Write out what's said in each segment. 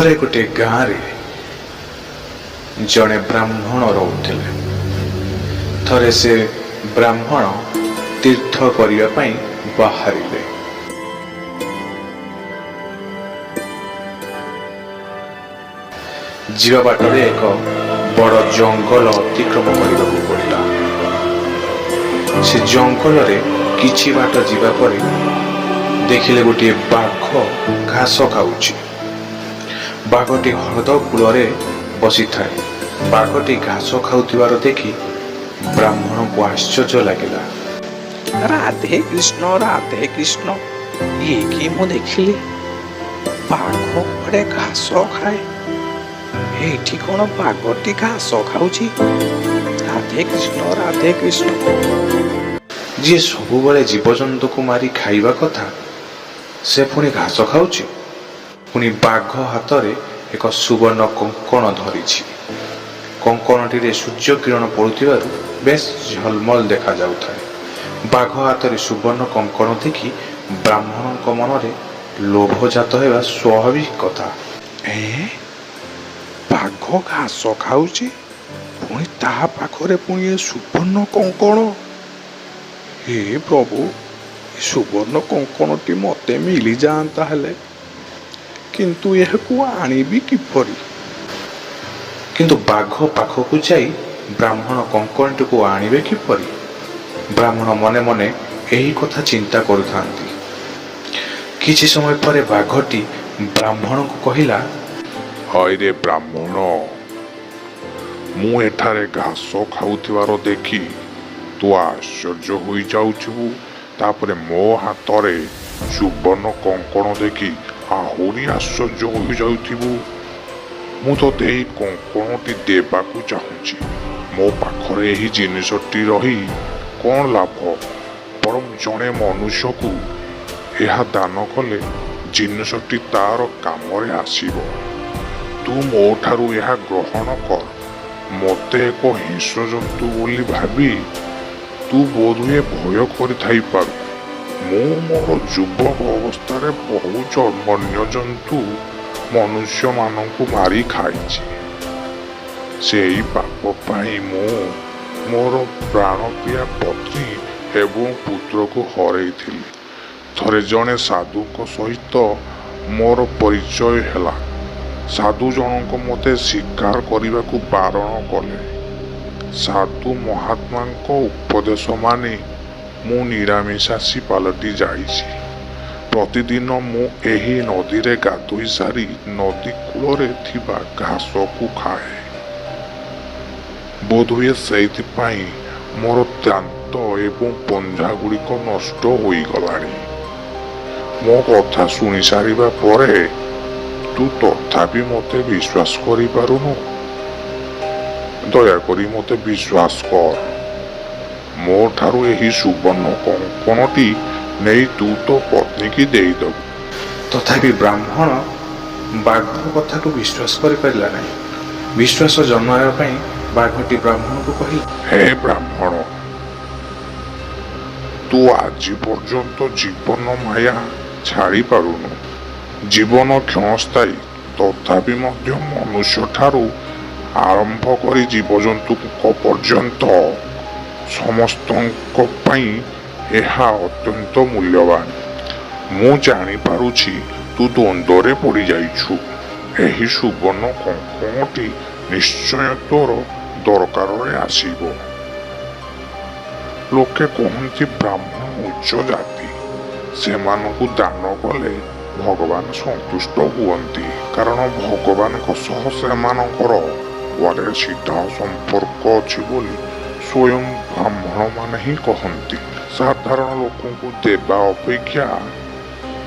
ଥରେ ଗୋଟିଏ ଗାଁରେ ଜଣେ ବ୍ରାହ୍ମଣ ରହୁଥିଲେ। ଥରେ ସେ ବ୍ରାହ୍ମଣ ତୀର୍ଥ କରିବା ପାଇଁ ବାହାରିଲେ। ଯିବା ବାଟରେ ଏକ ବଡ଼ ଜଙ୍ଗଲ ଅତିକ୍ରମ କରିବାକୁ ପଡ଼ିଲା। ସେ ଜଙ୍ଗଲରେ କିଛି ବାଟ ଯିବା ପରେ ଦେଖିଲେ ଗୋଟିଏ ବାଘ ଘାସ ଖାଉଛି। ବାଘଟି ହ୍ରଦ କୂଳରେ ବସିଥାଏ। ବାଘଟି ଘାସ ଖାଉଥିବାର ଦେଖି ବ୍ରାହ୍ମଣଙ୍କୁ ଆଶ୍ଚର୍ଯ୍ୟ ଲାଗିଲା। ରାଧେ କୃଷ୍ଣ, ଇଏ କି ମୁଁ ଦେଖିଲି ବାଘ କୁଆଡ଼େ ଘାସ ଖାଏ। ଏଇଠି କ'ଣ ବାଘଟି ଘାସ ଖାଉଛି? ରାଧେ କୃଷ୍ଣ। ଯିଏ ସବୁବେଳେ ଜୀବଜନ୍ତୁକୁ ମାରି ଖାଇବା କଥା, ସେ ପୁଣି ଘାସ ଖାଉଛି। ପୁଣି ବାଘ ହାତରେ ଏକ ସୁବର୍ଣ୍ଣ କଙ୍କଣ ଧରିଛି। କଙ୍କଣଟିରେ ସୂର୍ଯ୍ୟ କିରଣ ପଡ଼ୁଥିବାରୁ ବେଶ ଝଲମଲ ଦେଖାଯାଉଥାଏ। ବାଘ ହାତରେ ସୁବର୍ଣ୍ଣ କଙ୍କଣ ଦେଖି ବ୍ରାହ୍ମଣଙ୍କ ମନରେ ଲୋଭ ଜାତ ହେବା ସ୍ୱାଭାବିକ କଥା। ବାଘ ଘାସ ଖାଉଛି, ପୁଣି ତାହା ପାଖରେ ପୁଣି ଏ ସୁବର୍ଣ୍ଣ କଙ୍କଣ। ହେ ପ୍ରଭୁ, ଏ ସୁବର୍ଣ୍ଣ କଙ୍କଣଟି ମୋତେ ମିଳିଯାଆନ୍ତା ହେଲେ, କିନ୍ତୁ ଏହାକୁ ଆଣିବି କିପରି? କିନ୍ତୁ ବାଘ ପାଖକୁ ଯାଇ ବ୍ରାହ୍ମଣ କଙ୍କଣଟିକୁ ଆଣିବେ କିପରି? ବ୍ରାହ୍ମଣ ମନେ ମନେ ଏହି କଥା ଚିନ୍ତା କରୁଥାନ୍ତି। କିଛି ସମୟ ପରେ ବାଘଟି ବ୍ରାହ୍ମଣଙ୍କୁ କହିଲା, ହଇରେ ବ୍ରାହ୍ମଣ, ମୁଁ ଏଠାରେ ଘାସ ଖାଉଥିବାର ଦେଖି ତୁ ଆଶ୍ଚର୍ଯ୍ୟ ହୋଇଯାଉଥିବୁ। ତାପରେ ମୋ ହାତରେ ସୁବର୍ଣ୍ଣ କଙ୍କଣ ଦେଖି ଆହୁରି ଆଶ୍ଚର୍ଯ୍ୟ ହୋଇଯାଉଥିବୁ। ମୁଁ ତୋତେ ଏହି କଙ୍କଣଟି ଦେବାକୁ ଚାହୁଁଛି। ମୋ ପାଖରେ ଏହି ଜିନିଷଟି ରହି କ'ଣ ଲାଭ? ବରଂ ଜଣେ ମନୁଷ୍ୟକୁ ଏହା ଦାନ କଲେ ଜିନିଷଟି ତାର କାମରେ ଆସିବ। ତୁ ମୋ ଠାରୁ ଏହା ଗ୍ରହଣ କର। ମୋତେ ଏକ ହିଂସ୍ର ଜନ୍ତୁ ବୋଲି ଭାବି ତୁ ବୋଧହୁଏ ଭୟ କରିଥାଇପାରୁ। ମୁଁ ମୋର ଯୁବକ ଅବସ୍ଥାରେ ବହୁ ବନ୍ୟଜନ୍ତୁ ମନୁଷ୍ୟମାନଙ୍କୁ ମାରି ଖାଇଛି। ସେହି ପାପ ପାଇଁ ମୁଁ ମୋର ପ୍ରାଣପ୍ରିୟା ପତ୍ନୀ ଏବଂ ପୁତ୍ରକୁ ହରେଇଥିଲି। ଥରେ ଜଣେ ସାଧୁଙ୍କ ସହିତ ମୋର ପରିଚୟ ହେଲା। ସାଧୁ ଜଣକ ମୋତେ ଶିକାର କରିବାକୁ ବାରଣ କଲେ। ସାଧୁ ମହାତ୍ମାଙ୍କ ଉପଦେଶ ମାନି ମୁଁ ନିରାମିଷାଶୀ ପାଲଟି ଯାଇଛି। ପ୍ରତିଦିନ ମୁଁ ଏହି ନଦୀରେ ଗାଧୋଇ ସାରି ନଦୀ କୂଳରେ ଥିବା ଘାସକୁ ଖାଏ। ବୋଧହୁଏ ସେଇଥିପାଇଁ ମୋର ଦାନ୍ତ ଏବଂ ପଞ୍ଝାଗୁଡ଼ିକ ନଷ୍ଟ ହୋଇଗଲାଣି। ମୋ କଥା ଶୁଣି ସାରିବା ପରେ ତୁ ତଥାପି ମୋତେ ବିଶ୍ୱାସ କରିପାରୁନୁ? ଦୟାକରି ମୋତେ ବିଶ୍ୱାସ କର। ମୋ ଠାରୁ ଏହି ସୁବର୍ଣ୍ଣ କଙ୍କଣଟି ନେଇ ତୁ ତୋ ପତ୍ନୀକି ଦେଇଦେବୁ। ତଥାପି ବ୍ରାହ୍ମଣ ବାଘ କଥାକୁ ବିଶ୍ୱାସ କରିପାରିଲା ନାହିଁ। ବିଶ୍ୱାସ ଜନ୍ମାଇବା ପାଇଁ ବାଘଟି ବ୍ରାହ୍ମଣକୁ କହିଲା, ହେ ବ୍ରାହ୍ମଣ, ତୁ ଆଜି ପର୍ଯ୍ୟନ୍ତ ଜୀବନ ମାୟା ଛାଡ଼ି ପାରୁନୁ। ଜୀବନ କ୍ଷଣସ୍ଥାୟୀ, ତଥାପି ମଧ୍ୟ ମନୁଷ୍ୟଠାରୁ ଆରମ୍ଭ କରି ଜୀବଜନ୍ତୁଙ୍କ ପର୍ଯ୍ୟନ୍ତ ସମସ୍ତଙ୍କ ପାଇଁ ଏହା ଅତ୍ୟନ୍ତ ମୂଲ୍ୟବାନ। ମୁଁ ଜାଣିପାରୁଛି ତୁ ଦ୍ୱନ୍ଦ୍ୱରେ ପଡ଼ିଯାଇଛୁ। ଏହି ସୁବର୍ଣ୍ଣ କଙ୍କଣଟି ନିଶ୍ଚୟ ତୋର ଦରକାରରେ ଆସିବ। ଲୋକେ କହନ୍ତି ବ୍ରାହ୍ମଣ ଉଚ୍ଚ ଜାତି, ସେମାନଙ୍କୁ ଦାନ କଲେ ଭଗବାନ ସନ୍ତୁଷ୍ଟ ହୁଅନ୍ତି, କାରଣ ଭଗବାନଙ୍କ ସହ ସେମାନଙ୍କର ସିଧା ସମ୍ପର୍କ ଅଛି ବୋଲି ସ୍ୱୟଂ ବ୍ରାହ୍ମଣମାନେ ହିଁ କହନ୍ତି। ସାଧାରଣ ଲୋକଙ୍କୁ ଦେବା ଅପେକ୍ଷା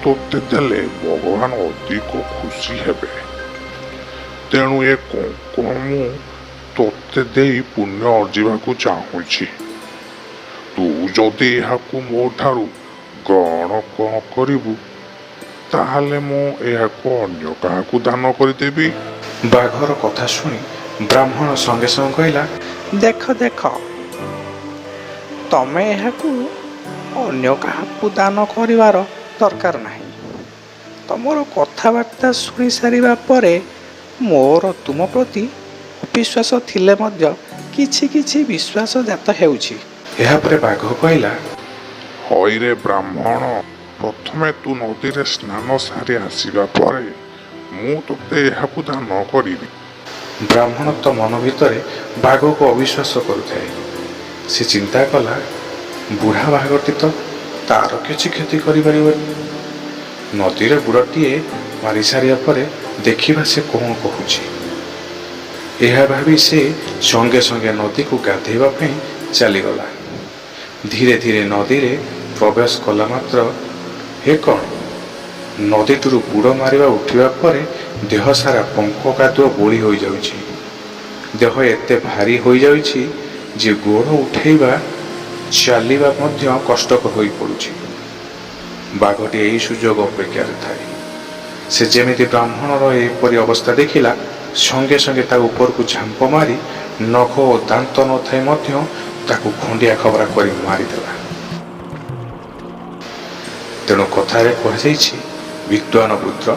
ତୋତେ ଦେଲେ ଭଗବାନ ଅଧିକ ଖୁସି ହେବେ। ତେଣୁ ଏ କଙ୍କଣ ମୁଁ ତୋତେ ଦେଇ ପୁଣ୍ୟ ଅର୍ଜିବାକୁ ଚାହୁଁଛି। ତୁ ଯଦି ଏହାକୁ ମୋ ଠାରୁ ଗ୍ରହଣ କରିବୁ, ତାହେଲେ ମୁଁ ଏହାକୁ ଅନ୍ୟ କାହାକୁ ଦାନ କରିଦେବି। ବାଘର କଥା ଶୁଣି ବ୍ରାହ୍ମଣ ସଙ୍ଗେ ସଙ୍ଗେ କହିଲା, ଦେଖ, ତମେ ଏହାକୁ ଅନ୍ୟ କାହାକୁ ଦାନ କରିବାର ଦରକାର ନାହିଁ। ତମର କଥାବାର୍ତ୍ତା ଶୁଣି ସାରିବା ପରେ ମୋର ତୁମ ପ୍ରତି ଅବିଶ୍ୱାସ ଥିଲେ ମଧ୍ୟ କିଛି କିଛି ବିଶ୍ୱାସ ଜାତ ହେଉଛି। ଏହାପରେ ବାଘ କହିଲା, ହଇରେ ବ୍ରାହ୍ମଣ, ପ୍ରଥମେ ତୁ ନଦୀରେ ସ୍ନାନ ସାରି ଆସିବା ପରେ ମୁଁ ତୋତେ ଏହାକୁ ଦାନ କରିବି। ବ୍ରାହ୍ମଣ ତ ମନ ଭିତରେ ବାଘକୁ ଅବିଶ୍ୱାସ କରୁଥାଏ। ସେ ଚିନ୍ତା କଲା, ବୁଢ଼ା ବାଘଟି ତ ତାର କିଛି କ୍ଷତି କରିପାରିବନି। ନଦୀରେ ବୁଡ଼ଟିଏ ମାରିସାରିବା ପରେ ଦେଖିବା ସେ କ'ଣ କହୁଛି। ଏହା ଭାବି ସେ ସଙ୍ଗେ ସଙ୍ଗେ ନଦୀକୁ ଗାଧୋଇବା ପାଇଁ ଚାଲିଗଲା। ଧୀରେ ଧୀରେ ନଦୀରେ ପ୍ରବେଶ କଲା ମାତ୍ର ଏ କ'ଣ, ନଦୀଟିରୁ ବୁଡ଼ ମାରିବା ଉଠିବା ପରେ ଦେହ ସାରା ପଙ୍କ କାଦୁଅ ବୋଳି ହୋଇଯାଉଛି। ଦେହ ଏତେ ଭାରି ହୋଇଯାଉଛି ଯେ ଗୋଡ଼ ଉଠେଇବା ଚାଲିବା ମଧ୍ୟ କଷ୍ଟକର ହୋଇପଡ଼ୁଛି। ବାଘଟି ଏହି ସୁଯୋଗ ଅପେକ୍ଷାରେ ଥାଏ। ସେ ଯେମିତି ବ୍ରାହ୍ମଣର ଏପରି ଅବସ୍ଥା ଦେଖିଲା, ସଙ୍ଗେ ସଙ୍ଗେ ତା ଉପରକୁ ଝାମ୍ପ ମାରି ନଖ ଓ ଦାନ୍ତ ନଥାଇ ମଧ୍ୟ ତାକୁ ଖଣ୍ଡିଆ ଖବରା କରି ମାରିଦେଲା। ତେଣୁ କଥାରେ କୁହାଯାଇଛି, ବିଦ୍ୱାନ ପୁତ୍ର